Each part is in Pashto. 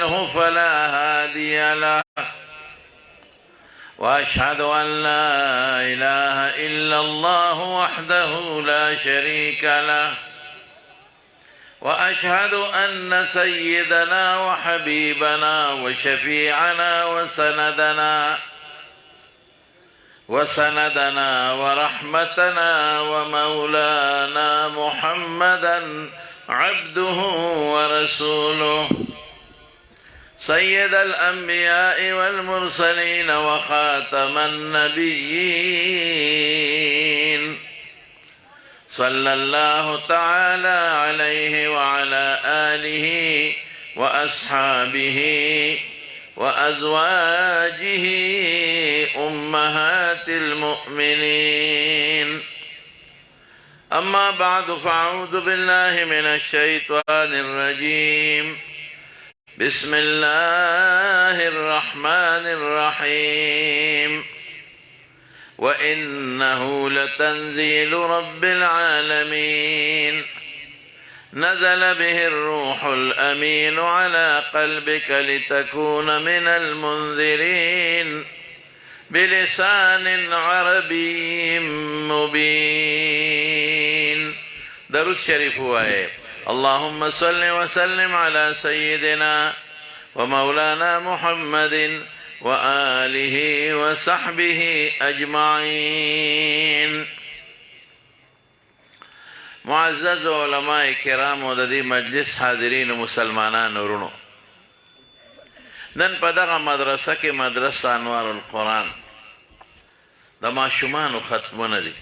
يضلله فلا هادي له وأشهد أن لا إله إلا الله وحده لا شريك له وأشهد أن سيدنا وحبيبنا وشفيعنا وسندنا ورحمتنا ومولانا محمدا عبده ورسوله سيد الأنبياء والمرسلين وخاتم النبيين صلى الله تعالى عليه وعلى آله وأصحابه وأزواجه أمهات المؤمنين أما بعد فأعوذ بالله من الشيطان الرجيم بسم الله الرحمن الرحيم وإنه لتنزيل رب العالمين نزل به الروح الأمين على قلبك لتكون من المنذرين بلسان عربي مبين. درود شریف ہوئے. اللهم صل وسلم على سيدنا ومولانا محمد وآله وصحبه أجمعين. معزز علماء کرام و ددی مجلس حاضرین و مسلمانان ورونو، نن په دغه مدرسه کې مدرسه انوار القرآن د ماشومانو ختمونه دي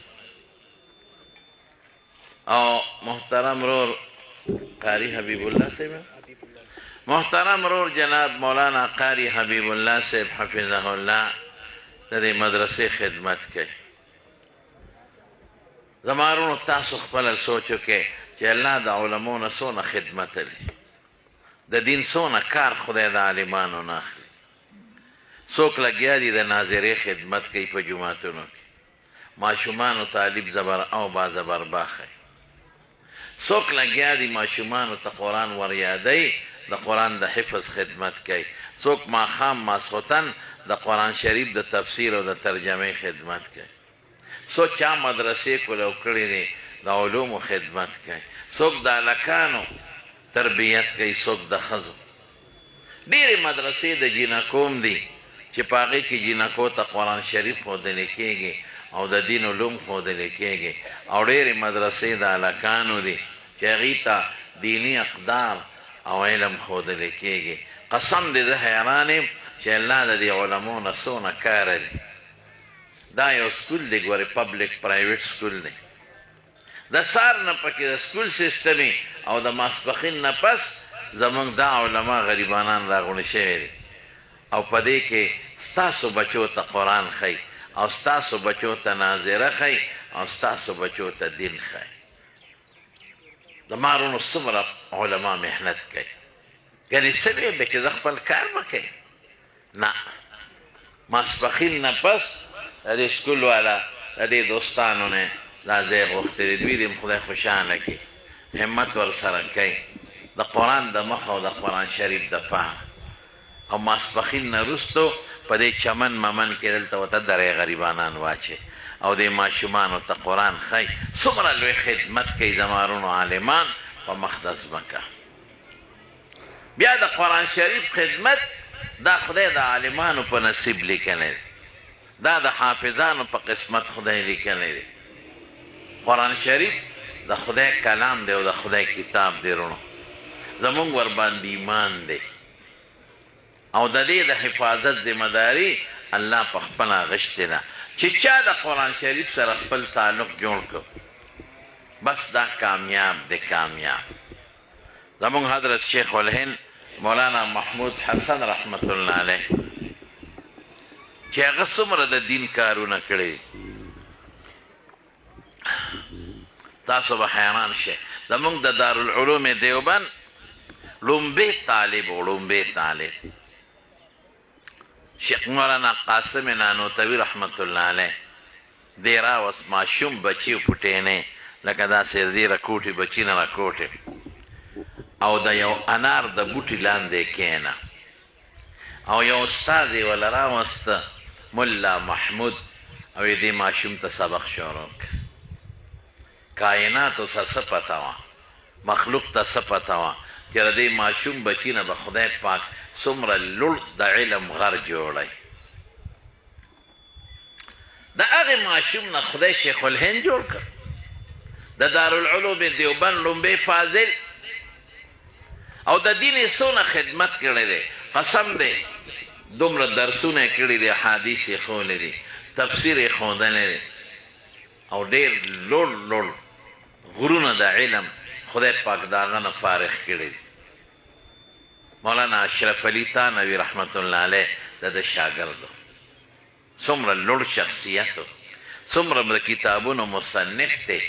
او محترم رور قاری حبیب الله صاحب، محترم رور جناب مولانا قاری حبیب الله صاحب حفظه الله د دې مدرسې خدمت کوي. زمارونو تاسو خپل سوچو کې چې الله د علماو نه څونه خدمت لري، د دین څونه کار خدای د عالمانو نه اخلي. څوک لګیا دي د ناظرې خدمت کوي په جوماتونو کې، ماشومانو تعلیم زبر او با زبر باخی. څوک لګیا دي ماشومانو ته قرآن ور یادوي، د قرآن د حفظ خدمت کوي. څوک ماښام ماسخوتن د قرآن شریف د تفسیر او د ترجمې خدمت کوي. څوک چا مدرسې کولو کړي دي د علومو خدمت کوي. څوک د هلکانو تربیت کوي، څوک د ښځو. ډېرې مدرسې د جینکوم دي چې په هغې کې جینکو ته قرآن شریف ښودلی کېږي او د دین علوم ښودلی کېږي، او ډېرې مدرسې د هلکانو دي چې هغې ته دیني اقدار او علم ښودلی کېږي. قسم دې زه حیران یم چې الله د دې علمو نه څونه کار لري. دا یو سکول دی، ګورې پبلک پرایویټ سکول دی. د سار نه پکې د سکول سیسټمي او د ماسپښین نه پس زمونږ دا علما غریبانان راغونډ شوي دي او په دې کې ستاسو بچو ته قرآن ښیي او ستاسو بچو ته ناظره ښیي او ستاسو بچو ته دین ښیي. د مارونو څومره علما محنت کوي. ګنې څه دی چې زه خپل کار به کوي؟ نه، ماسپښین نه پس د دې سکول والا د دې دوستانو نه دا ځای غوښتی دی. دوی دې خدای خوشحاله کړي، همت ورسره کوي د قرآن د مخه او د قرآن شریف د پاره. او ماسپښین نه وروستو په دې چمن ممن کې دلته ورته درې غریبانان واچي او دې ماشومانو ته قرآن ښیي. څومره لوی خدمت کوي زمارونو عالمان په مخ د ځمکه. بیا د قرآن شریف خدمت دا خدای د عالمانو په نصیب لیکلی دی، دا د حافظانو په قسمت خدای لیکلی دی. قرآن شریف د خدای کلام دی او د خدای کتاب دی. رونو زمونږ ورباندې ایمان دی او د دې د حفاظت ذمهداري الله په خپله غشتې ده. چې چا د قرآن شریف سره خپل تعلق جوړ کړ بس دا کامیاب دی، کامیاب. زمونږ حضرت شیخ الهند مولانا محمود حسن رحمت الله علیه چې هغه څومره د دین کارونه کړي تاسو به حیران شئ. زمونږ د دارالعلوم دیوبند لومبی طالب شیخ مولانا قاسم نانوتوی رحمت الله علیه دی راوست ماشوم بچی پټینې لکه داسې دی راکوټې بچي نه راکوټې او د یو انار د بوټي لاندې کېنه او یو استاد یې وله راوسته ملا محمود او یې دې ماشوم ته سبق شروع کړ. کائناتو ته څه پته وه، مخلوق ته څه پته وه چې د دې ماشوم بچي نه به خدای پاک څومره لوړ د علم غر جوړی. د هغې ماشوم نه خدای شیخ الهند جوړ کړ، د دارالعلوم دیوبند لومبی فاضل، او د دین یې څونه خدمت کړی دی. قسم دی دومره درسونه یې کړي دي، حدیث یې ښولی دي، تفسیر یې ښودلی دی، او ډېر لوړ لوړ غرونه د علم خدای پاک د هغه نه فارغ کړي دي. مولانا اشرف علي تانوي رحمت الله علیه د ده شاګرد و. څومره لوړ شخصیت و، څومره د کتابونو مصنف دی،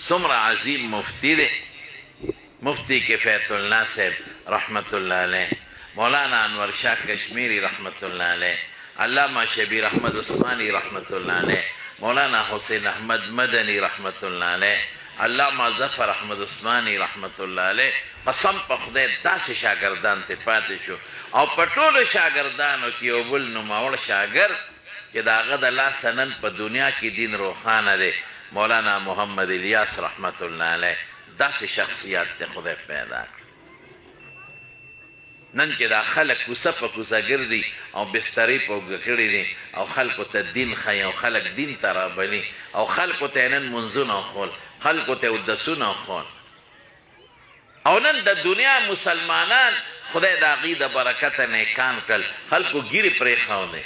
څومره عظیم مفتی دی. مفتی کفایت الله صاحب رحمت الله علیه، مولانا انور شاه کشمیری رحمت الله علیه، علامه شبیر احمد عثمانی رحمت الله علیه، مولانا حسین احمد مدنی رحمت الله علیه، علامه ظفر احمد عثمانی رحمت الله علیه. قسم په خدای داسې شاګردان ته پاتې شو، او په ټولو شاګردانو کې یو بل نوموړ شاګرد چې د هغه د لاسه نن په دنیا کې دین روښانه دی، مولانا محمد الیاس رحمت الله علیه. داسې شخصیات ته خدای پیدا کړ. نن چې دا خلک کوڅه په کوڅه ګرځي او بسترې په اوږه کړي دي، او خلکو ته دین ښیي، او خلک دین ته رابلي، او خلکو ته یې نن منځونه وښول، خلکو ته یې اودسونه وښول، او نن د دنیا مسلمانان خدای د هغوی د برکته نیکان کړل. خلکو ګیرې پرېښودې،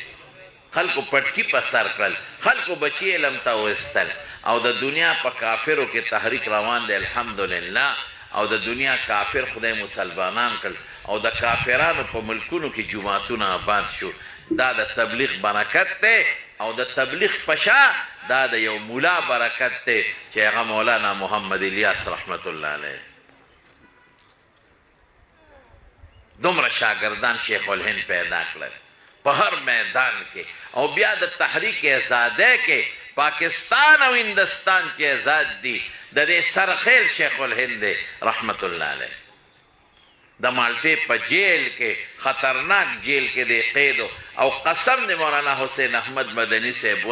خلکو پټکي په سر کړل، خلکو بچي علم ته وایستل، او د دنیا په کافرو کې تحریک روان دی الحمدلله. او د دنیا کافر خدای مسلمانان کړل، او د کافرانو په ملکونو کې جوماتونه آباد شو. دا د تبلیغ برکت دی، او د تبلیغ په شا دا د یو مولا برکت دی چې هغه مولانا محمد الیاس رحمت الله علیه. دومره شاګردان شیخ الهند پیدا کړل په هر میدان کې، او بیا د تحریک آزادۍ کې پاکستان او هندستان کې آزاد دي. د دې سرخیل شیخ الهند دی رحمت الله علیه. د مالټې په جیل کې، خطرناک جیل کې دی قید، او قسم دی مولانا حسین احمد مدني صاحب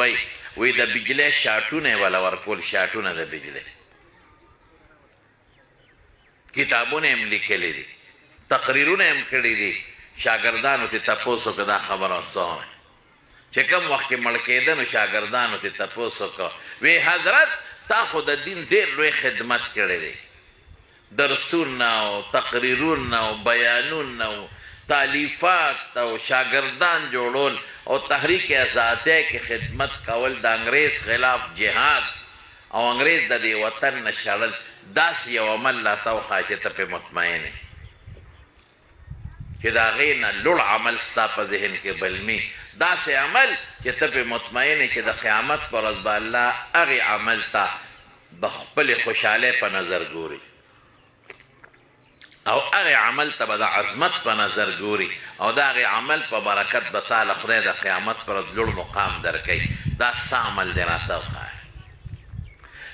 وی د بجلی شاټونه یې وله ورکول، شاټونه د بجلی. کتابونه یې هم لیکلي دي، تقریرونه یې هم کړي دي. شاګردانو ته تپوس وکړه دا خبره څه وه چې کوم وخت کې مړ کېده، نو شاګردانو ته تپوس وکړه، وی حضرت تا خو د دین ډېر لوی خدمت کړی دی، درسونه او تقریرونه او بیانونه او تالیفات او شاګردان جوړول او تحریک آزادۍ کې خدمت کول، د انګریز خلاف جهاد او انګریز د دې وطن نه شړل. داسې یو عمل لا ته وښایه چې ته پرې مطمئن یې چې د هغې نه لوړ عمل ستا په ذهن کې بلمي. داسې عمل چې ته پرې مطمئن یې چې د قیامت په ورځ به الله هغې عمل ته د خپلې خوشحالۍ په نظر ګوري، او هغې عمل ته به د عظمت په نظر ګوري، او د هغې عمل په برکت به تعالی خدای د قیامت پر ورځ لوړ مقام درکوي. دا څه عمل دی راته وښایه.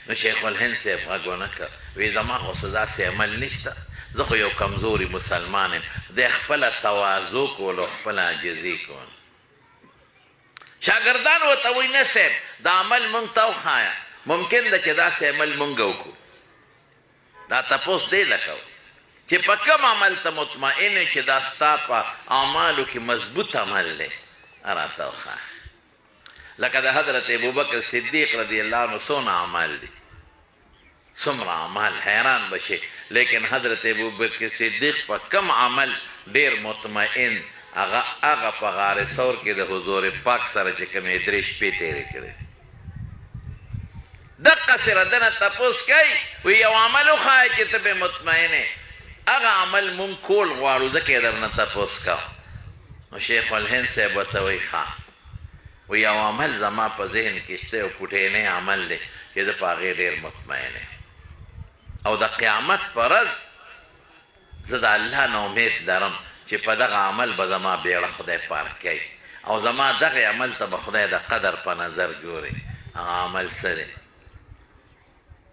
نو شیخ الهند صاحب غږ ونه کړ، وی زما خو څه داسې عمل نشته، زه خو یو کمزوري مسلمان یم. دی خپله تواضع کول او خپله عاجزي کول. شاګردان ورته وایي نه صاحب دا عمل مونږ ته وښایه، ممکن ده چې داسې عمل مونږ وکړو. دا تپوس دی له کوو چې په کوم عمل ته مطمئن یې چې دا ستا په اعمالو کې مضبوط عمل دی، راته وښایه. لکه د حضرت ابوبکر صدیق رضی الله عنه څونه اعمال دي، څومره اعمال، حیران بشي. لیکن حضرت ابوبکر صدیق په کم عمل ډېر مطمئن، هغه په غار ثور کې د حضور پاک سره چې کومې 3 شپې تېرې کړې. دقسې ردنه تپوس کوي، وی یو عمل وښایه چې ته پرې مطمئن یې، هغه عمل مونږ کول غواړو ځکه یې درنه تپوس کوو. نو شیخ الهند صاحب ورته وایي ښه، وی یو عمل زما په ذهن کې شته، یو پوټینی عمل دی چې زه په هغې ډېر مطمئن یم، او د قیامت په ورځ زه د الله نه امید لرم چې په دغه عمل به زما بیړه خدای پار کوي، او زما دغې عمل ته به خدای د قدر په نظر ګوري. هغه عمل څه دی؟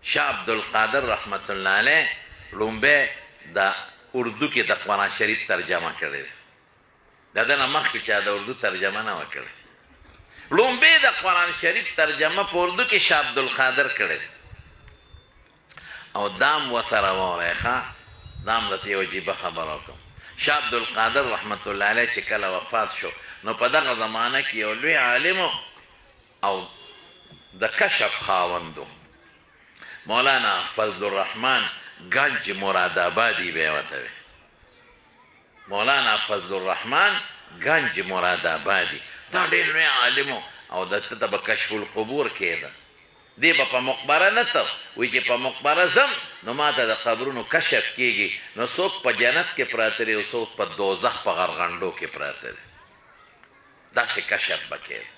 شاه عبدالقادر رحمت الله علیه لومبی د اردو کې د قرآن شریف ترجمه کړی دی. د ده نه مخکې چا د اردو ترجمه نه وه کړې. لومبې د قرآن شریف ترجمه په اردو کې شاه عبدالقادر کړې او دام ورسره واورئ ښه، دام درته یو عجیبه خبره وکړم. شاه عبدالقادر رحمت الله علیه چې کله وفات شو نو په دغه زمانه کې یو لوی عالم او د کشف خاوند مولانا فضل الرحمن گنج مراد آبادی به یې ورته وی. مولانا فضل الرحمن گنج مراد آبادی دا ډېر لوی عالم او دته ته به کشف القبور کېده. دی به په مقبره نه ته وایي چې په مقبره ځم نو ما ته د قبرونو کشف کېږي، نو څوک په جنت کې پراته دي او څوک په دوزخ په غرغنډو کې پراته دي. داسې کشف به کېده.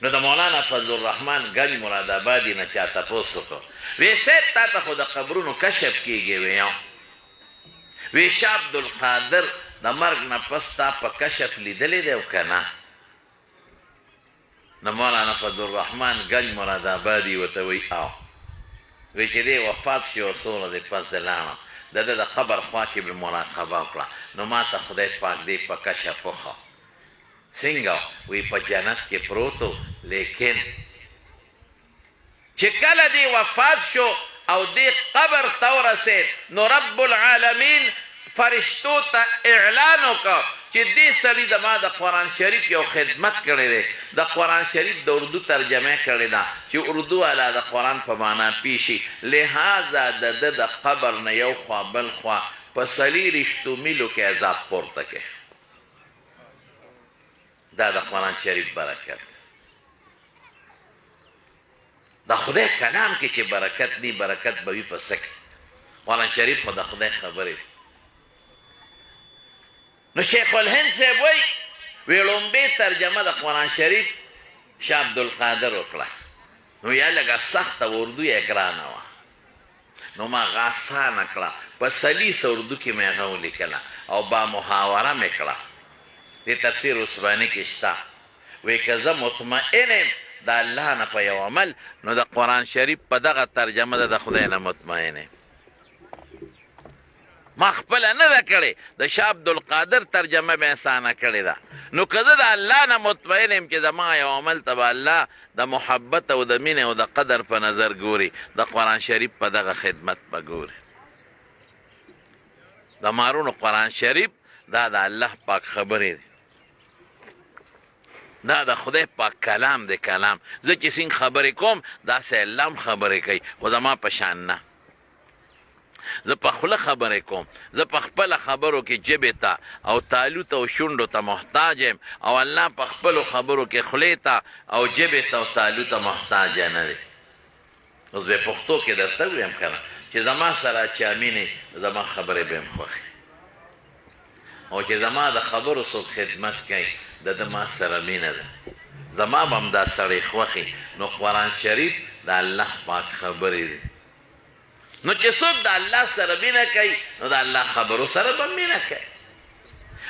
نو د مولانا فضل الرحمن گنج مراد آبادي نه چا تپوس وکړ، وی صاحب تا ته خو د قبرونو کشف کېږي. وی شاه عبدالقادر د مرګ نه پس تا په کشف لیدلی دی او که نه؟ نو مولانا فضل الرحمن گنج مراد آبادي ورته وی او وی چې دی وفات شي او څومره دی پس د لاړه د ده د قبر خوا کې به مراقبه وکړه، نو ما ته خدای پاک دی په کشف وښه. څنګه؟ وی په جنت کې پروتو، لیکن چې کله دی وفات شو او دی قبر ته ورسېد نو رب العالمین فرشتو ته اعلان وکړ چې دې سړي د ما د قرآن شریف یو خدمت کړی دی، د قرآن شریف د اردو ترجمه کړې ده چې اردو والا د قرآن په معنا پیشي، لہذا د ده د قبر نه یو خوا بل خوا په 4 میلو کې عذاب پورته کې. دا د قرآن شریف برکت. د خدای کلام کې چې برکت دی، برکت به وي په څه کې؟ قرآن شریف خو د خدای خبرې. نو شیخ الهند صاحب وی لومبې ترجمه د قرآن شریف شاه عبدالقادر وکړه، نو یا لږه سخته اردو یې ګرانه وه، نو ما هغه اسانه کړه، په سلیسه اردو کې مې هغه ولیکله او با محاوره مې کړه. د تفسیر عثماني کې شته، وی که زه مطمئن یم د الله نه په یو عمل نو د قرآن شریف په دغه ترجمه ده د خدای نه مطمئن یم. ما خپله نه ده کړې، د شاه عبدالقادر ترجمه مې اسانه کړې ده. نو که زه د الله نه مطمئن یم چې زما یو عمل ته به الله د محبت او د مینې او د قدر په نظر ګوري، د قرآن شریف په دغه خدمت به ګوري. د مارونو قرآن شریف دا د الله پاک خبرې دي، دا د خدای پاک کلام دی. کلام زه چې څنګه خبرې کوم داسې الله هم خبرې کوي، خو زما په شان نه. زه په خوله خبرې کوم، زه په خپله خبرو کې ژبې ته او تالو ته او شونډو ته محتاج یم، او الله په خپلو خبرو کې خولې ته او ژبې ته او تالو ته محتاج نه دی. اوس به پښتو کې درته ویم که نه چې زما سره چې امینې زما خبرې به هم خوښې، او چې زما د خبرو څوک خدمت کوي د ده ما سره مینه ده، زما به هم دا سړی خوښي. نو قرآن شریف د الله پاک خبرې دي. نو چې څوک د الله سره مینه کوي نو د الله خبرو سره به مینه کوي،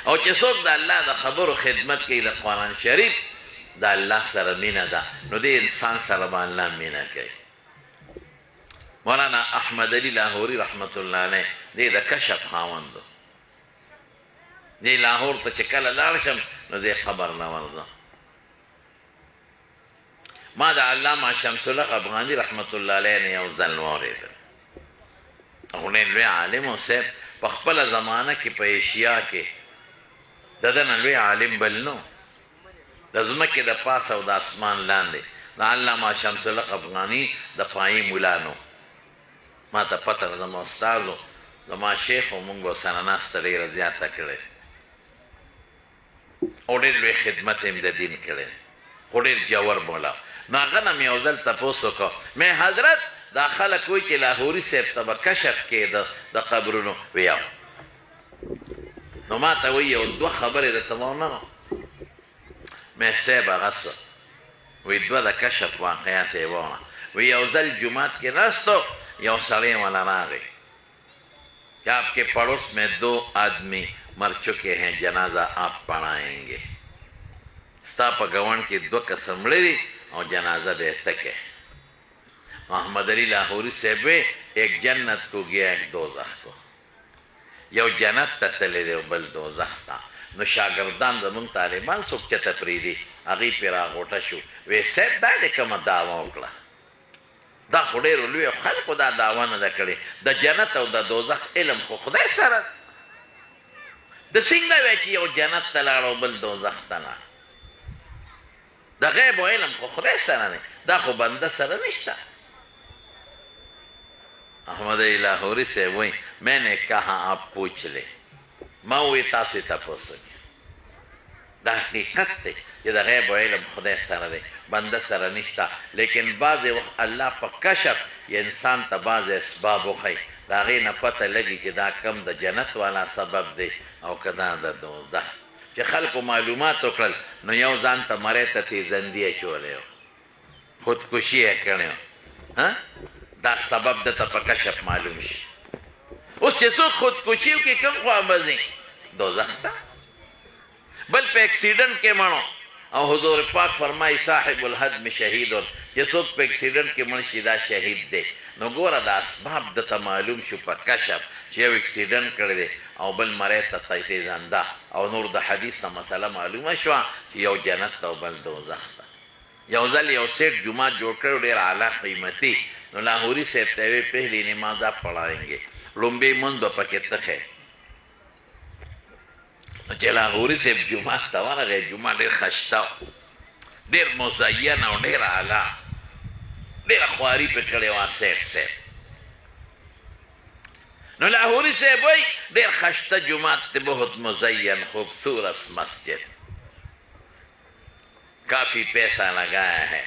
او چې څوک د الله د خبرو خدمت کوي د قرآن شریف د الله سره مینه ده، نو د انسان سره به الله مینه کوي. مولانا احمد علي لاهوري رحمت الله علیه دی د کشف خاوند دی. لاهور ته چې کله لاړ شم نو دی خبر نه ورځم. ما د علامه شمس الحق افغاني رحمت الله علیه نه یو ځل واورېدل. هغه ډېر لوی عالم و صاحب، په خپله زمانه کې په ایشیا کې د ده نه لوی عالم بل نو، د ځمکې د پاسه او د اسمان لاندې د علامه شمس الحق افغاني د پایي مولا نو. ما ته پته ده زما استاد و، زما شیخ و، مونږ به سره ناسته ډېره زیاته کړې او ډېر لوی خدمت یې د دین کړی، خو ډېر جوور مولا. نو هغه نه مې یو ځل تپوس وکړ، مې حضرت دا خلک وایي چې لاهوري صاحب ته به کشف کېده د قبرونو. وی نو ما ته وایي یو 2 خبرې درته ونه مې صاحب هغه څه وی 2 د کشف واقعات یې وونه. وی یو ځل جومات کې ناستو، یو سړی والا راغی کہ آپ کے پڑوس میں 2 آدمی مر چکے ہیں، جنازہ آپ پڑھائیں گے. ستا په ګاونډ کې 2 کسه مړه دي او جنازه به یې تکې. محمد علی لاہوری صاحب ایک جنت کو گیا ایک دوزخ کو، یو جنت ته تللی دی او بل دوزخ ته. نو شاګردان زمونږ طالبان څوک چته پرېږدي هغوی پرې راغوټه شو وی صاحب دا دې کومه دعوه وکړه دا خو ډېرو لویو خلکو دا دعوه نه ده کړې د جنت او د دوزخ علم خو خدای سره د څنګه وی چې یو جنت ته لاړ او بل دوزخ ته لاړ د غیب و علم خو خدای سره دی دا خو بنده سره نشته احمد لاہوری سے وہی میں نے کہا آپ پوچھ لے ما وی تاسو تاسو دا حقیقت دی چې د غیب و علم خدای سره دی بنده سره نشته لیکن بعضې وخت الله په کشف انسان ته بعضې اسباب وښیي د هغې نه پته لګي چې دا کم د جنت والا سبب دی او که دا د دوزخ چې خلکو معلومات وکړل نو یو ځان ته مرۍ ته تیزندي اچولی و خودکشي یې کړی و دا سبب دته په کشف معلوم شي اوس چې څوک خودکشي وکړي کوم خوا به ځي دوزخ ته بل په اکسیډنټ کې مړو او حضور پاک فرمایي صاحب الحدم شهید چې څوک په اکسیډنټ کې مړ شي دا شهید دی نو ګوره دا اسباب دته معلوم شو په کشف چې یو اکسیډنټ کړی دی او بل مرۍ ته تیزنده او نور د حدیث نه مسله معلومه شوه چې یو جنت ته او بل دوزخ ته یو ځل یو سیټ جومات جوړ کړی ډېر اعلی قیمتي نو لاهوري صاحب ته یې وی پهلې نماز آپ پڑھائیں لومبی مونځ به پکې تخی چې لاهوري صاحب جومات ته ورغی جومات ډېر ښایسته و ډېر مزین او ډېر اعلی ډېره خواري پې کړې وه سیټ صاحب نو لاہوری صاحب وی ډېر ښایسته جومات دی بہت مزین خوبصورت مسجد کافی پیسہ لگایا ہے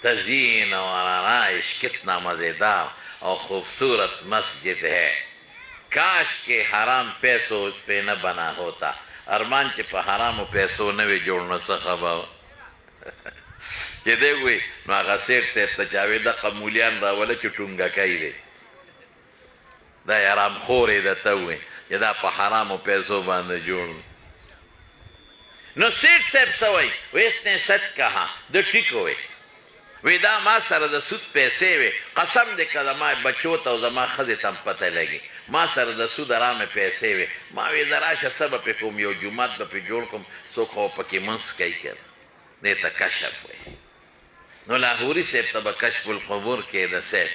تزئین اور آرائش کتنا مزیدار اور خوبصورت مسجد ہے کاش کے حرام پیسوں پہ نہ بنا ہوتا ارمان چې په حرامو پیسو نه وي جوړ نو څه خبر چې دی وی نو هغه سیټ ته ته چا وی دغه مولیان راوله چې ټونګکی دی دا یې حرامخور یې درته ووایي چې دا په حرامو پیسو باندې جوړ نو سیټ صاحب څه وایي وی اس نے سچ کہا د ټیک وی وی دا ما سره د سود پیسې وې قسم دې که زما بچو ته او زما ښځې ته هم پته لګي ما سره د سود ارامې پیسې وې ما وی زه راشه څه به پې کوم یو جومات به پې جوړ کړم څوک خو پکې منځ کوي که دې ته کشف وایي نو لاهوري صاحب ته به کشف القبور کېده صاحب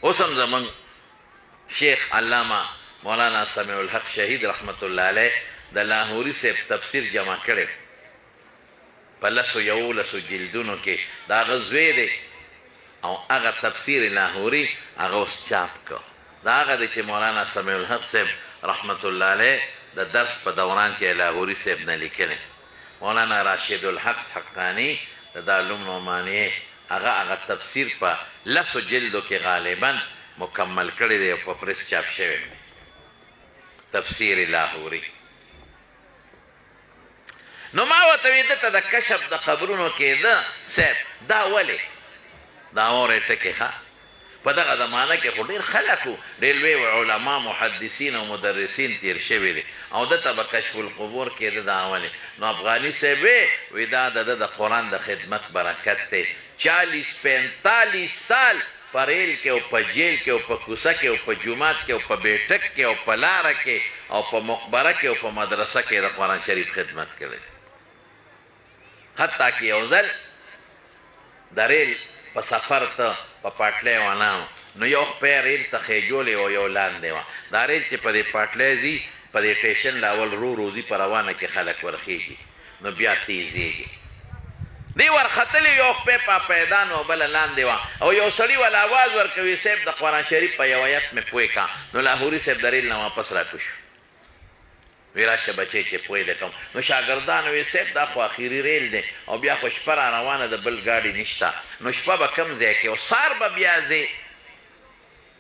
اوس هم زمونږ شیخ علامه مولانا سمیع الحق شهید رحمت الله علیه د لاهوري صاحب تفسیر جمع کړی په لسو یولسو جلدونو کې د هغه زوی دی او هغه تفسیر لاهوري هغه اوس چاپ کړ د هغه دی چې مولانا سمیع الحق صاحب رحمت الله علیه د درس په دوران کې لاهوري صاحب نه لیکلی مولانا راشد الحق حقانی د دارالعلوم نعمانیه هغه تفسیر په لسو جلدو کې غالبا مکمل کړی دی او په پریس چاپ شوی تفسیر لاهوري نو ما ورته وی دته د کشف د قبرونو کې ده صاحب دا ولې دا اورې ټکې ښه په دغه زمانه کې خو ډېر خلک وو ډېر لوی علما محدثین او مدرسین تیر شوي دي او دته به کشف القبور کې ده دا ولې نو افغاني صاحب وی دا د قرآن د خدمت برکت دی 40-45 سال په ریل کې او په جیل کې او په کوڅه کې او په جومات کې او په بیټک کې او په لاره کې او په مقبره کې او په مدرسه کې د قرآن شریف خدمت کړی حتی که یو ځل د ریل په سفر ته په پاټلی ونانو نو یو خپی ریل ته خیجولې او یو لاندې وه دا ریل چې په دې پاټلی ځي په دې ټیشن لاول رو ځي په روانه کې خلک ورخیږي نو بیا تیزیږي دی ورختلی یو خپی په پیدان او بله لاندې وه او یو سړي ول اواز ورکوي صاحب د قرآن شریف په یو ایت مې پوه کا نو لاهوري صاحب د ریل نه واپس راکوشو وی راشه بچی چې پوی لکم نو شاګردانو وی صاحب دا خو اخیري ریل دی او بیا خو شپه را روانه د بل ګاډي نشته نو شپه به کم ځای کې او سار به بیا ځې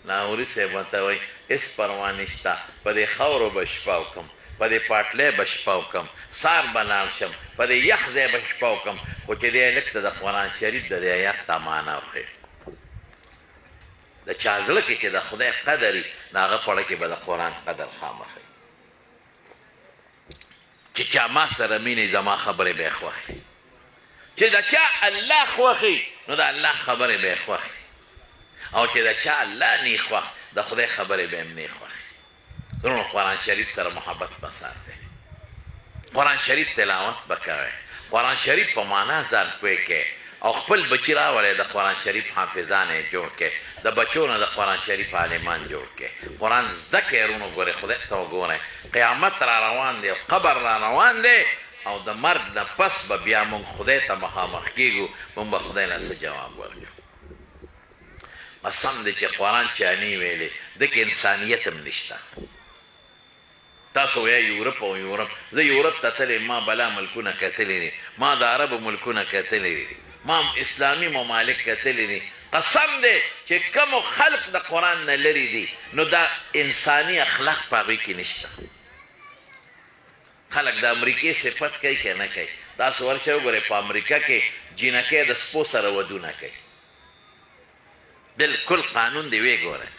لاهوري صاحب ورته وایي هېڅ پروا نشته په دې خاورو به شپه وکړم په دې پاټلی به شپه وکړم سار به لاړ شم په دې یخ ځای به شپه وکړم خو چې دې هلک ته د قرآن شریف د دې ایت ته معنا وښیي د چا زړه کې چې د خدای قدر وي د هغه په اړه کې به د قرآن قدر خامخوي چې چا ما سره مینې زما خبرې به یې خوښي چې د چا الله خوښي نو د الله خبرې به یې خوښي او چې د چا الله نه خوښ د خدای خبرې به هم نه خوښي درونو قرآن شریف سره محبت بساتئ قرآن شریف تلاوت بکوئ قرآن شریف په معنا ځان پوه کړئ او خپل بچي راولئ د قرآن شریف حافظان یې جوړ کړئ د بچو نه د قرآن شریف عالمان جوړ کړئ قرآن زده کړئ وروڼو ګورئ خدای ته وګورئ قیامت را روان دی او قبر را روان دی او د مرګ نه پس به بیا موږ خدای ته مخامخ کېږو موږ به خدای نه څه جواب ورکړو قسم دی چې قرآن چا نه ویلی دکې انسانیت هم نشته تاسو ویا یورپ او یورپ زه یورپ ته تللی ما بلا ملکونه کتلی دي ما د عربو ملکونه کتلی دي ما اسلامي ممالک کتلی دي قسم دی چې کومو خلق د قرآن نه لرې دي نو دا انساني اخلاق په هغوی کې نشته خلق د امریکې صفت کوي که نه کوي تاسو ورشئ وګورئ په امریکا کې جینکۍ د سپو سره ودونه کوي بلکل قانون دی ویې ګورئ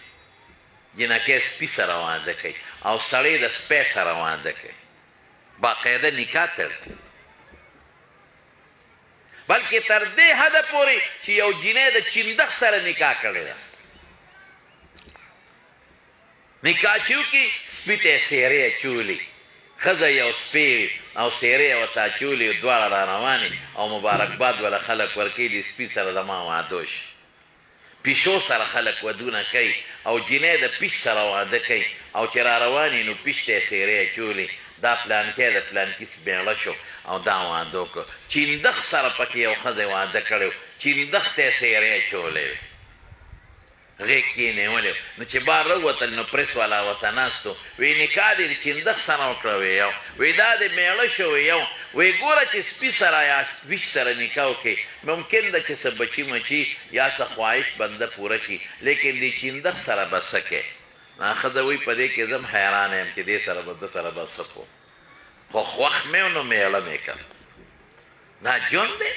جینکۍ سپي سره واده کوي او سړی د سپی سره واده کوي باقاعده نکاح تړي بلکې تر دې حده پورې چې یو جینۍ د چندخ سره نکاح کړې ده نکاح چې وکړي سپي ته یې سیرې اچولي ښځه یو سپی او سیرې یې ورته اچولي دواړه را روانې او مبارکباد وله خلک ورکوي د سپي سره زما واده وشي پیشو سره خلک ودونه کوي او جینۍ د پیش سره واده کوي او چې را روانې نو پیش ته یې سیرې اچولي دا پلانکی د پلانکي سپېړه شو او دا واده وکړو چندخ سره پکې یو ښځی واده کړی و چندخ ته یې سیرې اچولی وې غېږ کې یې نیولی نو چې بار راووتل نو پرېس والا ورته ناست و وی نکاح دې د چندخ سره وکړه وی یو وی دا دې میړه شو وی یو وی ګوره چې سپي سره یا ویش سره نکاح وکړي ممکن ده چې څه بچي مچي یا څه خواهش بنده پوره کړي لیکن دې چندخ سره به څه کوې ښځه وایي په دې کې زه هم حیرانه یم چې دې سره به ده سره به څه کوم خو خوښ مې و نو میړه مې کړ دا ژوند دی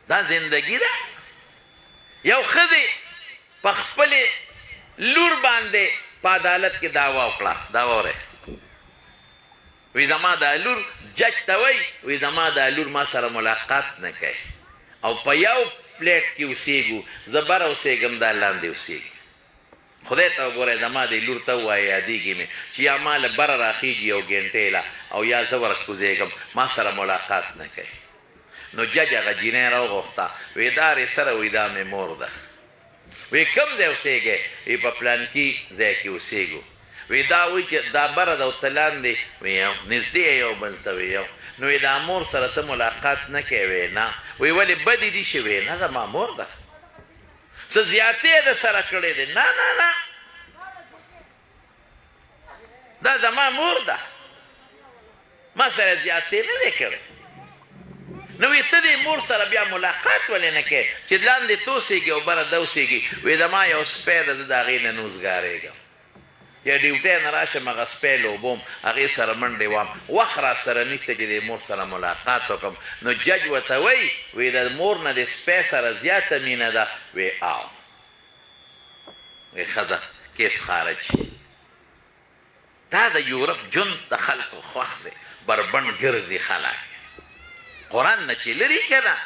دا زندګي ده یو ښځې په خپلې لور باندې په عدالت کې دعوا وکړه دا واورئ وی زما دا لور جج ته وایي وی زما دا لور ما سره ملاقات نه کوي او په یو پلیټ کې اوسېږو زه بره اوسېږم دا لاندې اوسېږي خدای ته وګورئ زما دې لور ته ووایه یادېږي مې چې یا ما له بره راخېږي یو ګنټې له او یا زه ورکوزېږم ما سره ملاقات نه کوي نو جج هغه جینۍ راوغوښته وی دا رې سره وی دا مې مور ده وی کوم ځای اوسېږئ وی په پلانکي ځای کې اوسېږو وی دا وایي چې دا بره ده او ته لاندې وی یو نږدې یو بل ته وی یو نو وی دا مور سره ته ملاقات نه کوې وی نه وی ولې بدې دي شي وی نه زما مور ده څه زیاتې یې د سره کړی دی نه نه نه دا زما مور ده ما سره زیاتې نه دی کړی نو وی ته دې مور سره بیا ملاقات ولې نه کوې چې لاندې ته اوسېږي او بره ده اوسېږي وی زما یو سپی ده زه د هغې نه نوزګارېږم یا ډیوټۍ نه راشم هغه سپی لوبوم هغې سره منډې وام وخت را سره نشته چې د مور سره ملاقات وکړم نو جج ورته وایي وی د مور نه د سپی سره زیاته مینه ده وی او وی ښځه کیس خارج دا د یورپ ژوند د خلکو خوښ دی بربنډ ګرځي خلک قرآن نه چې لري که نه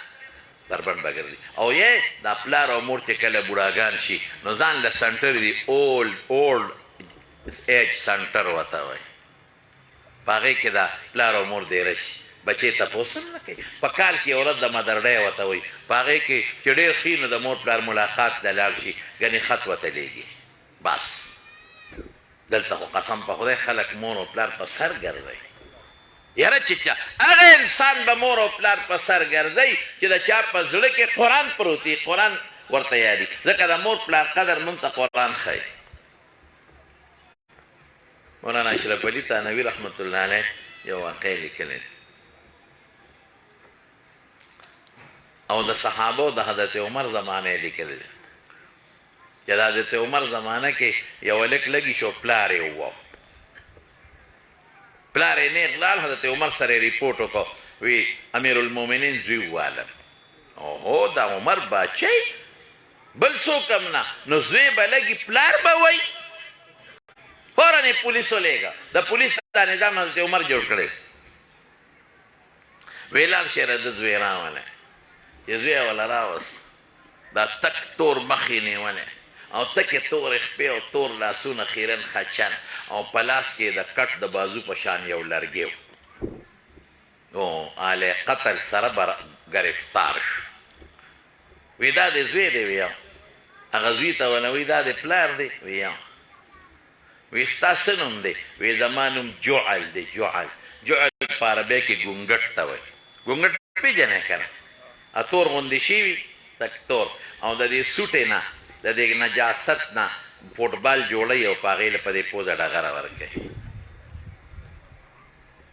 بربنډ به ګرځي او یې دا پلار او مور چې کله بوډاګان شي نو ځان له سنټر دي اولډ ایج سنټر ورته وایي په هغې کې دا پلار او مور دیره شي بچې تپوس هم نه کوي په کال کې یو ورځ د مدر ډی ورته وایي په هغې کې چې ډېر ښي نو د مور پلار ملاقات ته لاړ شي ګنې خط ورته لیږي بس دلته خو قسم په خدای خلک مور او پلار په سر ګرځوي یاره چې هغه انسان به مور او پلار په سر ګرځوي چې د چا په زړه کې قرآن پروت وي قرآن ورته یادي ځکه د مور پلار قدر موږ ته قرآن ښایي مولانا اشرف علي تانوي رحمت الله علیه یو واقع لیکلی او د صحابو د حضرت عمر زمانه یې لیکلی چې د حضرت عمر زمانه کې یو هلک لږي شو پلار یې ووو پلار یې نیغ لاړ حضرت عمر سره یې ریپورټ وکړو وی امیر المؤمنین زوی ووالم اوهو دا عمر باچی بل څوک هم نه نو زوی به لږي پلار به وایي فوراً یې پولیسو لیږه د پولیس دا نظام حضرت عمر جوړ کړی وی لاړ شی د زوی راولی چې زوی یې وله راوست دا تک تور مخ یې نیولی او تکې تورې خپې او تور لاسونه خیرن خچن او په لاس کې د کټ د بازو په شان یو لرګی او آل قتل سره به ګرفتار شو. وی دا د زوی دی ویل. هغه زوی ته ونه وی دا د پلار دی ویل. وی ستا څه نوم دی؟ وی زما نوم جعل دی. جعل په عربۍ کې ګونګټ ته وایي. ګونګټ پېژنې که نه؟ تور غوندې شوي تک تور او د دې سوټې نه د دې نجاست نه فوټبال جوړوي او په هغې له په دې پوزه ډغره ورکوي.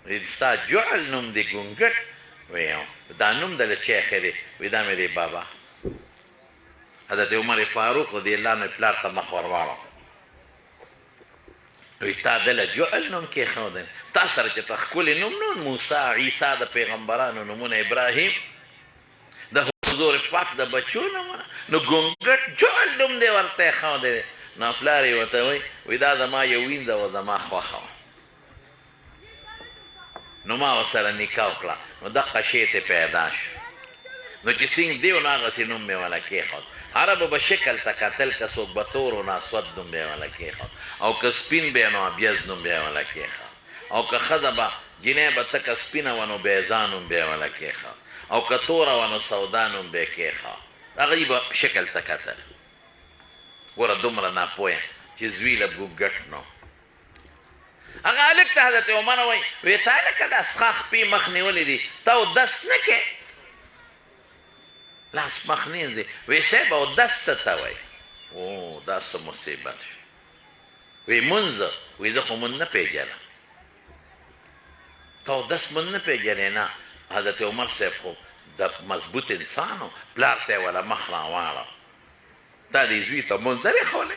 وی ستا جعل نوم دی ګونګټ؟ وی دا نوم دله چی ایښی دی؟ وی دا مې دی بابا. حضرت عمر فاروق رضی الله عنه پلار ته مخ ور واړو. وی تا دله جعل نوم کېښودی؟ تا سره چې ته ښکلي نوم نو موسی عیسی د پیغمبرانو نومونه ابراهیم د حضور پاک د بچو نومونه نو ګونګټ جعل نوم دی ورته ایښودی دی. نو پلار یې ورته وی دا زما یو وینده وه زما خوښه وه نو ما ورسره نکاح وکړه نو دقه شی ته پیدا شو. نو چې څنګه دی نو هغسې نوم مې وله کېښود. عربو به شکل ته کتل که څوک به تور و نو اسود نوم به یې وله کېښود او که سپین به یې نو ابیض نوم به یې وله کېښود او که ښځه به جنۍ به تکه سپینه وه نو بیضا نوم به یې وله کېښود او که توره وه نو سودا نوم به یې کېښود. هغه به شکل ته کتل. ګوره دومره ناپویه چې زوی له ګونګټ نو. هغه هلک ته حضرت عمر وایي وی تا لکه دا سخا خپې مخ نیولې دي تا اودس نه کې؟ لاس مخ نینځې؟ وی صاحب اودس څه ته وایي؟ او دا څه مصیبت شو. وی مونځ؟ وی زه خو مونځ نه پېژنم. ته اودس مونځ نه پېژنې؟ نه. حضرت عمر صاحب خو د مضبوط انسان و پلار ته یې وله مخ راواړه. تا دې زوی ته مونځ نه دی ښولی؟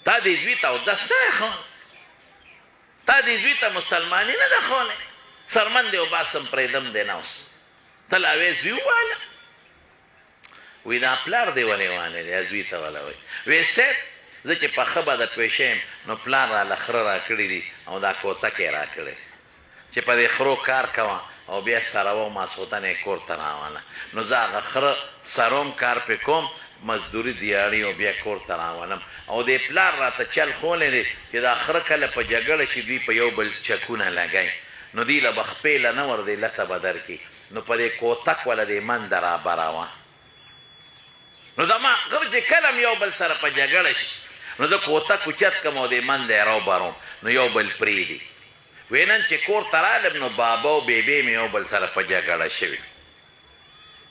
تا دې زوی ته اودس نه دی ښولی؟ تا دې زوی ته مسلماني نه ده ښولی؟ سرمن دی وباسم پرېږدم دی نه اوس ته لا وی زوی وواله. وی دا پلار دی ولې والی دی زوی ته وله وایي. وی صاحب زه چې پخه به د توی شیم نو پلار راله خره راکړي دي او دا کوتک یې راکړی چې په دې خرو کار کوه او بیا سروه ماسخوتن یې کور ته راوله. نو زه هغه خره سروم کار پې کوم مزدوري دیاړي او بیا کور ته راولم او دې پلار راته چل ښولی دی چې دا خره کله په جګړه شي دوی په یو بل چکونه لګی نو دوی له به خپې له نه ور دی لته به درکړي نو په دې کوتک وله دې منده رابروه. نو زما غر چې کله م یو بل سره په جګړه شي نو زه کوتک اوچت کم او دې منده یې راوبروم نو یو بل پرېږدي. وی نن چې کور ته رالم نو بابا او بیبې مې یو بل سره په جګړه شوي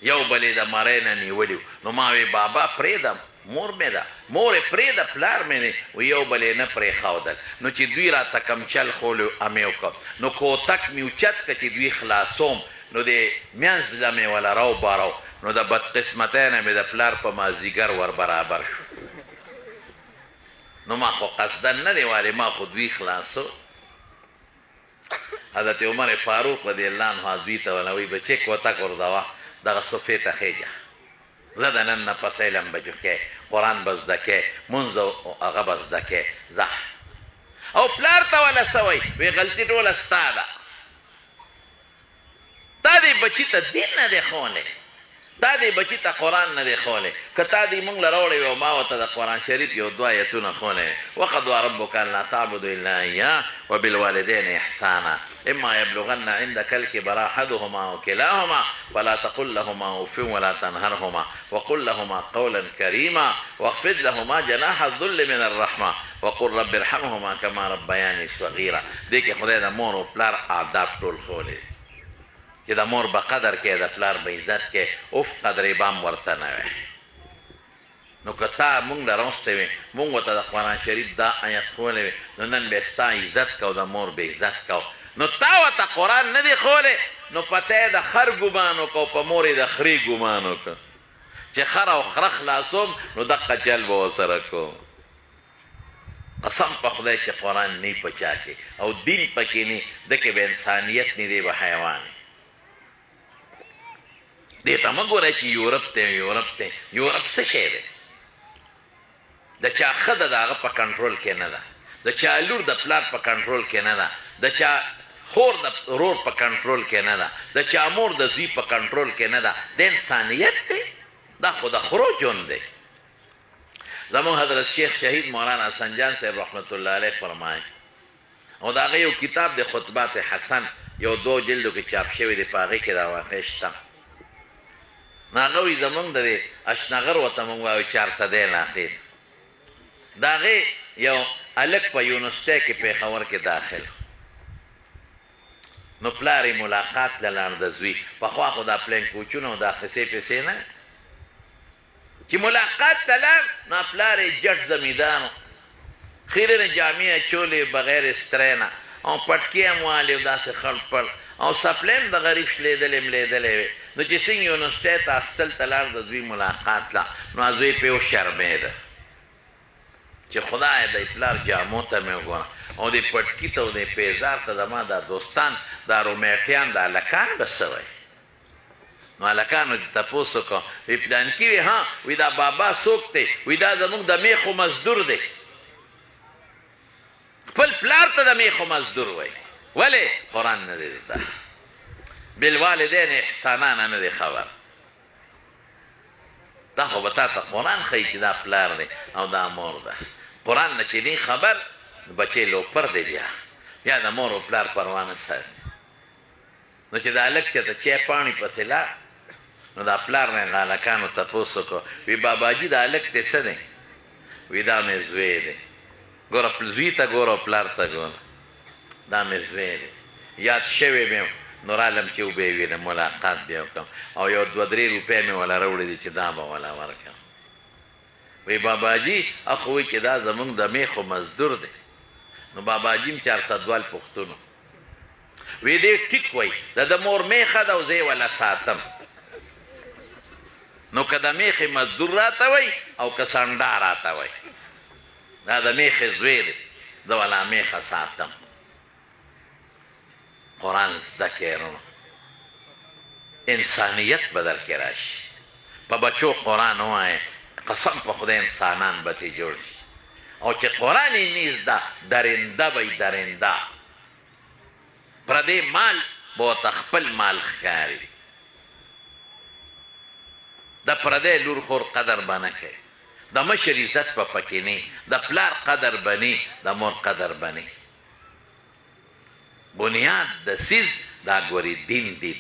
یو بل یې د مرۍ نه نیولي نو ما وی بابا پرېږدم مور مې ده مور یې پرېږده پلار مې دی وی یو بل یې نه پرېښودل. نو چې دوی راته کم چل ښولي امې وکړ نو کوتک مې اوچت کړه چې دوی خلاصوم نو د منځ له مې وله راوبارو نو د بدقسمتۍ نه مې د پلار په مازدیګر ور برابر شو. نو ما خو قصدن نه دی والې ما خو دوی خلاصو. حضرت عمر فاروق رضی الله عنه زوی ته وله وایي بچې کوتک ورځوه دغه صفې ته خېږه زه د نن نه پس علم به جوړ قرآن به زده کې مونځ هغه به زده کې ځه. او پلار ته وله څه وایي؟ وی غلطي ټوله ستا ده. تا دې بچي ته دین نه دی ښولی تا دې بچي ته قرآن نه دی ښولی که تا دې مونږ له راوړی وي او ما ورته د قرآن شریف یو دوه ایتونه ښولی وقضى ربک الا تعبدوا الا ایاه وبالوالدین احسانا اما یبلغن عندك الكبر احدهما او كلاهما فلا تقل لهما اف ولا تنهرهما وقل لهما قولا كريما واخفض لهما جناح الذل من الرحمه وقل رب ارحمهما كما ربياني صغيرا. دې کې خدای د مور او پلار آداب ټول ښولی چې د مور به قدر کې د پلار به عزت کې اوف قدرې به هم ورته نه وی. نو که تا مونږ له راوستی وي مونږ ورته د قرآن شریف دا آیت ښولی وي نو نن به ستا عزت کو د مور به عزت کو. نو تا ورته قرآن نه دی ښولی نو پته یې د خر ګمان وکړو په مور یې د خرې ګمان وکړه چې خر او خره خلاصوم نو دقه چل به ورسره کوم. قسم په خدای چې قرآن نه په چا کې او دین پکې نه ده کې به انسانیت نه دی به حیوان. دې ته مه ګوره چې یورپ دی یورپ څه شی دی؟ د چا ښځه د هغه په کنټرول کې نه ده د چا لور د پلار په کنټرول کې نه ده د چا خور د رور په کنټرول کې نه ده د چا مور د زوی په کنټرول کې نه ده. د انسانیت دی دا خو د خرو ژوند دی. زمون حضرت شیخ شهید مولانا حسن جان صاحب رحمت الله علیه فرمایي او د هغه یو کتاب د خطبات حسن یو 2 جلدو کې چاپ شوی دی، په هغې کې دا واقع شته. نو هغه وایي زمونږ د اشنغر ورته مونږ وایو 400 علاقې د هغې یو هلک په یونیورسټۍ کې پېښور کې داخل، نو پلار یې ملاقات له لاړ د زوی. پخوا خو دا پلین کوچونه او دا قصې پیسې نه، چې ملاقات ته لاړ نو پلار یې جټ زمیندار خیرې جامې اچولې بغیر استری نه او پټکې هم والې او داسې خړ پړ او سپلې هم د غریب شلېدلې ملېدلې وې. نو چې څنګه یونیورسټۍ ته هاسټل ته لاړ د زوی ملاقات لا، نو زوی پې وشرمېده چې خدای د پلار جامو ته مې وګوره او د پټکي ته او د پیزار ته زما دا دوستان دا رومیټیان دا هلکان به څه وایي. نو هلکانو دې تپوس وکړو، وی پلانکي وی ها وی دا بابا څوک دی؟ وی دا زموږ د میخو مزدور دی. خپل پلار ته د میخو مزدور وایي. ولې؟ قرآن نه دی زده، بالوالدین احسانا نه دی خبر. دا خو به تا ته قرآن ښایي چې دا پلار دی او دا مور ده. قرآن نه چې دی خبر، بچی لوپر دی بیا د مور او پلار پروا نه ساتي. نو چې دا هلک چېرته چای پاڼې پسې لاړ، نو دا پلار نه یې هلکانو تپوس وکړو، وی باباجي دا هلک دی څه دی؟ وی دا مې زوی دی. ګوره زوی ته ګوره او پلار ته ګوره، دا مې زوی دی. یاد شوی مې نو رالم چې وبې وینم ملاقات بیا وکړم او یو 2-3 روپۍ مې وله راوړې دي چې دا به وله ورکړم. وی باباجي اخو وی چې دا زمونږ د میخو مزدور دی. نو باباجي هم 400 پښتون وی دی ټیک وی دا د مور میخه ده او زه یې وله ساتم. نو که د میخې مزدور راته وی او که سنډا راته وی، دا د میخې زوی دی، زه وله میخه ساتم. قرآن زده کړئ وروڼو، انسانیت به در کې راشي. په بچو قرآن ووایئ، قسم په خدای انسانان به ترې جوړ شي. او چې قرآن یې نه زده درنده به یې درنده، پردی مال به ورته خپل مال ښکاري. د پردی لور خور قدر به نه کوي، د مشر عزت به پکې نه، د پلار قدر به نه، د مور قدر به نه. بنیاد د سیز دا ګوري دین دی،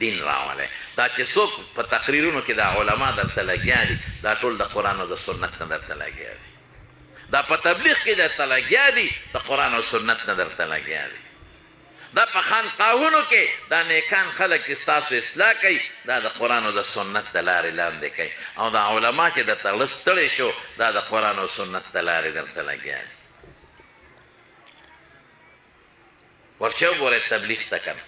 دین راولی. دا چې څوک په تقریرونو کې دا علما درته لګیا دي، دا ټول د قرآن او د سنت نه درته لګیا دي. دا په تبلیغ کې درته لګیا دي، د قرآن او سنت نه درته لګیا دي. دا په خانقاهونو کې دا نیکان خلک ستاسو اصلاح کوي، دا د قرآن او د سنت د لارې لاندې کوي. او دا علما چې درته لږ ستړی شو، دا د قرآن او سنت د لارې درته لګیا دي. ورشه وګورئ تبلیغ ته کنه،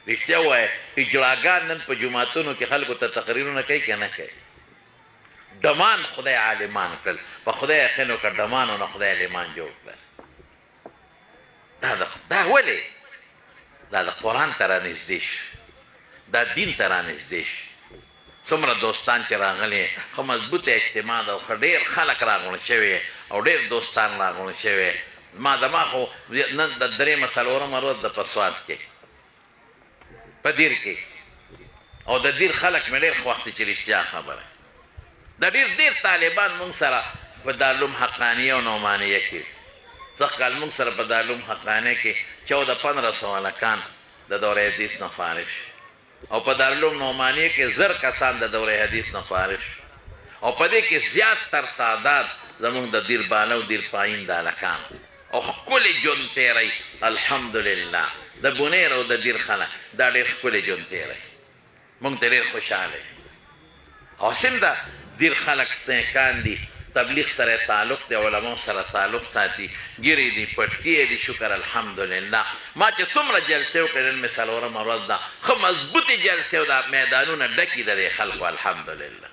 رښتیا ووایه اجراګان نن په جوماتونو کې خلکو ته تقریرونه کوي که نه کوي؟ دمان خدای عالمان کړل، په خدای یقین وکړه دمانو نه خدای عالمان جوړ کړل. دا ولې؟ دا د قرآن ته رانږدې شو، دا دین ته رانږدې شو. څومره دوستان چې راغلي، ښه مضبوطه اجتماع ده او ښه ډېر خلک راغونډ شوي او ډېر دوستان راغونډ شوي. ما خو نن د 3 څلورمه ورځ د په سوات کې په دیر کې، او د دیر خلک مې ډېر خوښ دي چې رښتیا خبره. د ډېر طالبان مونږ سره په دارالعلوم حقانیه او نعمانیه کې، سخت کال مونږ سره په دارالعلوم حقانیه کې 1400-1500 هلکان د دوره حدیث نه فارغ شو، او په دارالعلوم نعمانیه کې 1000 کسان د دوره حدیث نه فارغ شو. او په دې کې زیات تر تعداد زمونږ د دیر بالا او دیر پایین د هلکان او ښکلې ژوند تېری. الحمدلله د بونیر او د دیر خلک دا ډېر ښکلې ژوند تېری، مونږ ته ډېر خوشحاله. او سم د دیر خلک نیکان دي، تبلیغ سره تعلق دی، علماو سره تعلق ساتي، ګیرې دي، پټکي دي. شکر الحمدلله. ما چې څومره جلسې وکړې، نن مې څلورمه ورځ ده، ښه مضبوطې جلسې او دا میدانونه ډکي د دې خلکو الحمدلله.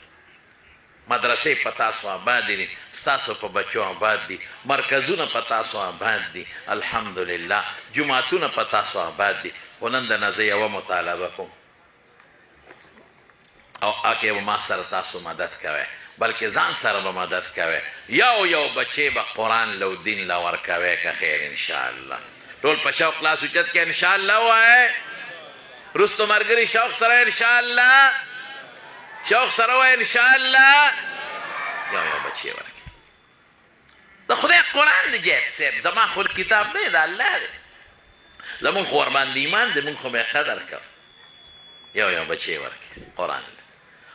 مدرسې په تاسو آباد دي، ستاسو په بچو آباد دي، مرکزونه په تاسو آباد دي الحمدلله، جوماتونه په تاسو آباد دي. خو نن د نه زه یوه مطالبه کوم، او هغې به ما سره تاسو مدد کوئ، بلکې ځان سره به مدد کوئ. یو بچی به قرآن لو دین له ورکوئ که خیر انشاءالله. ټول په شوق لاس اوچت کې انشاءالله ووایئ. وروستو ملګري شوق سره انشاءالله، شوق سره وایئ انشاءالله. یو بچی ورکړئ. د خدای قرآن دی جیب صاحب زما خو کتاب نه د الله دی زمونږ خو ورباندې ایمان دی مونږ خو به یې قدر کوو یو بچی ورکړي قرآن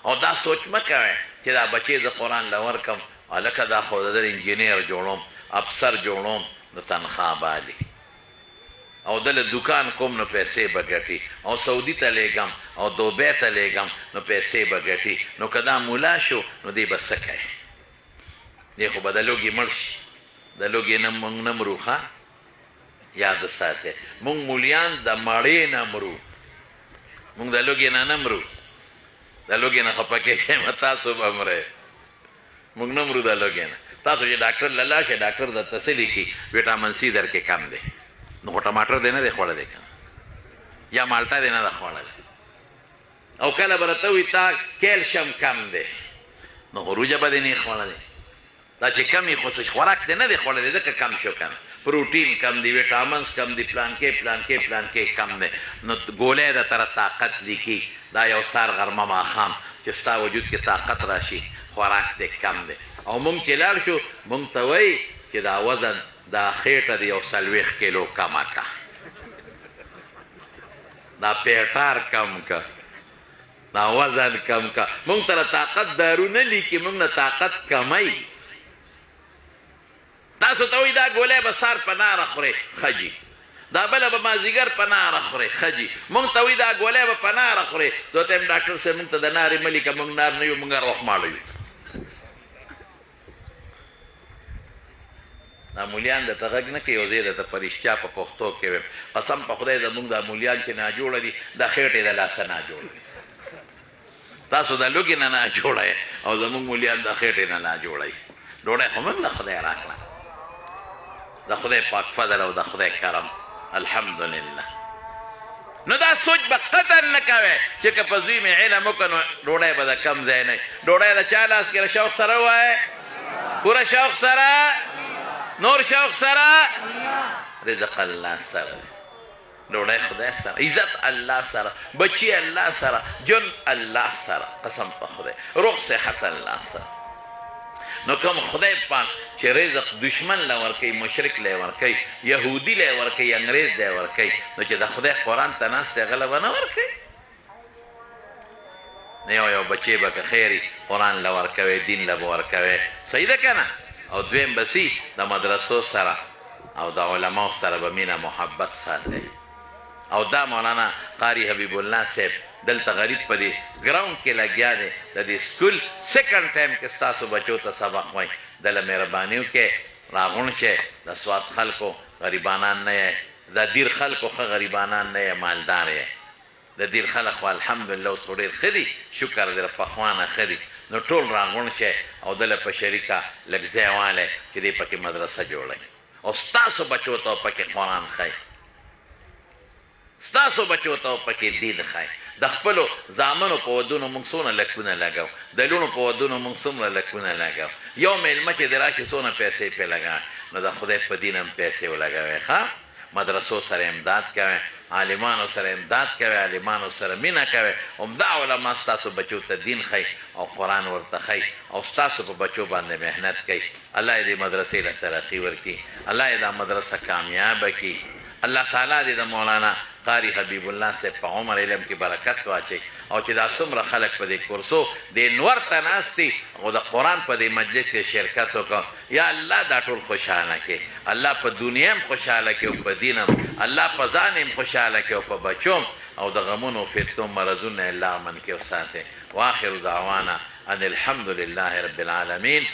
او دا سوچ مه کوئ چې دا بچی زه قرآن له ورکړم هلکه دا خو د در انجینیر جوړوم افسر جوړوم نو تنخواه بالي او دله دکان کوم نو پیسې به ګټي او سعودي ته لیږم او دوبۍ ته لیږم نو پیسې به ګټي نو که دا مولا شو نو دی به څه کوي دی خو به د لوږې مړ شي د لوږې نه موږ نه مرو ښه یاد ساتئ موږ مولیان د مړې نه مرو موږ د لوږې نه نه مرو د لوږې نه خفه کېږئ تاسو به مرئ موږ نه مرو د لوږې نه تاسو چې ډاکټر له لاړ شئ ډاکټر درته څه لیکي ویټامن سي در کې کم دی نو خو ټماټر دی نه دی خوړلی که یا مالټه دی نه ده خوړلی او کله به راته وایي تا کیلشیم کم دی نو خو روجه به دی نه یې خوړلی دا چې کم یې خو خوراک دی نه دی خوړلی ځکه کم شو که نه پروټین کم دی ویټامنس کم دی پلانکې کم دی نو ګولی د طرف طاقت لیکي دا یو سار غرمه ماښام چې ستا وجود کې طاقت راشي خوراک دی کم دی او مونږ چې لاړ شو مونږ ته وایي چې دا وزن دا خیټه د یو 40 کیلو کمه که دا پیټار کم که دا وزن کم که مونږ ته طاقت دارو نه لیکي مونږ نه طاقت کمی تاسو ته وایي دا ګولی به سار په ناره خورې ښه جي دا بله به مازدیګر په ناره خورې ښه جي مونږ ته وایي دا ګولی به په ناره خورې دو ته یم ډاکټر صاحب مونږ ته د نارې مه لیکه مونږ نار نه یو مونږ روغماړه یو دا مولیان درته غږ نه کوي یو ځای درته په رښتیا په پښتو کې ویم قسم په خدای زمونږ دا مولیان چې ناجوړه دي دا خېټې د لاسه ناجوړه دي تاسو د لوږې نه ناجوړه یې او زمونږ مولیان د خېټې نه ناجوړه یې ډوډۍ خو موږ له خدای راکړه د خدای پاک فضل او د خدای کرم الحمدلله نو دا سوچ به قطعا نه کوئ چې که په زوی مې علم وکړه نو ډوډۍ به د کم ځای نه ډوډۍ د چا لاس کې شوق سره ووایه پوره شوق سره نور شوق سره رزق الله سره ډوډۍ خدای سره عزت الله سره بچی الله سره جن الله سره قسم په خدای روغ صحت الله سره نو کوم خدای پاک چې رزق دشمن له ورکوي مشرک له ورکوي یهودي له ورکوي انګریز له ورکوي نو چې د خدای قرآن ته ناست دی هغه له به نه ورکوي نه یو بچی به که خیري قرآن له ورکوي دین له به ورکوي صحیح ده که نه او دویم بسی د مدرسو سره او د علماو سره به مینه محبت ساتي او دا مولانا قاری حبیب الله صاحب دلته غریب په دې ګراوند کې لګیا دی د دې سکول سیکنډ ټایم کې ستاسو بچو ته سبق وایي دله مهرباني وکړئ راغونډ شئ د سوات خلکو غریبانان نه یې د دیر خلکو ښه غریبانان نه یې مالدار یې د دیر خلک خو الحمدلله اوس خو ډېر ښه دي شکر دی د پخوا نه ښه دي نو ټول راغونډ شئ او دله په شریکه لږ ځای والی چې دی پکې مدرسه جوړوي او ستاسو بچو ته پکې قرآن ښایي ستاسو بچو ته پکې دین ښایي د خپلو زامنو په ودونو موږ څونه لکونه لګو د لوڼو په ودونو موږ څومره لکونه لګو یو میلمه چې د راشي څونه پیسې پرې لګوي نو د خدای په دین هم پیسې ولګوئ ښه مدرسو سره امداد کوئ عالمانو سره امداد کوئ عالمانو سره مینه کوئ همدا علما ستاسو بچو ته دین ښایي او قرآن ورته ښایي او ستاسو په بچو باندې محنت کوي الله یې دې مدرسې له ترقي ورکړي الله یې دا مدرسه کامیابه کړي الله تعالی دې د مولانا قاری حبیب الله صاحب په عمر علم کې برکت واچي او چې دا څومره خلک په دې کورسو د انور ته ناست دي او د قرآن په دې مجلس کې شرکت وکړو یا الله دا ټول خوشحاله کړي الله په دنیا هم خوشحاله کړي او په دین هم الله په ځان هم خوشحاله کړي او په بچو او د غمونو فتنو مرضونو الله امن کړي او ساتي واخر دعوانا ان الحمد لله رب العالمین.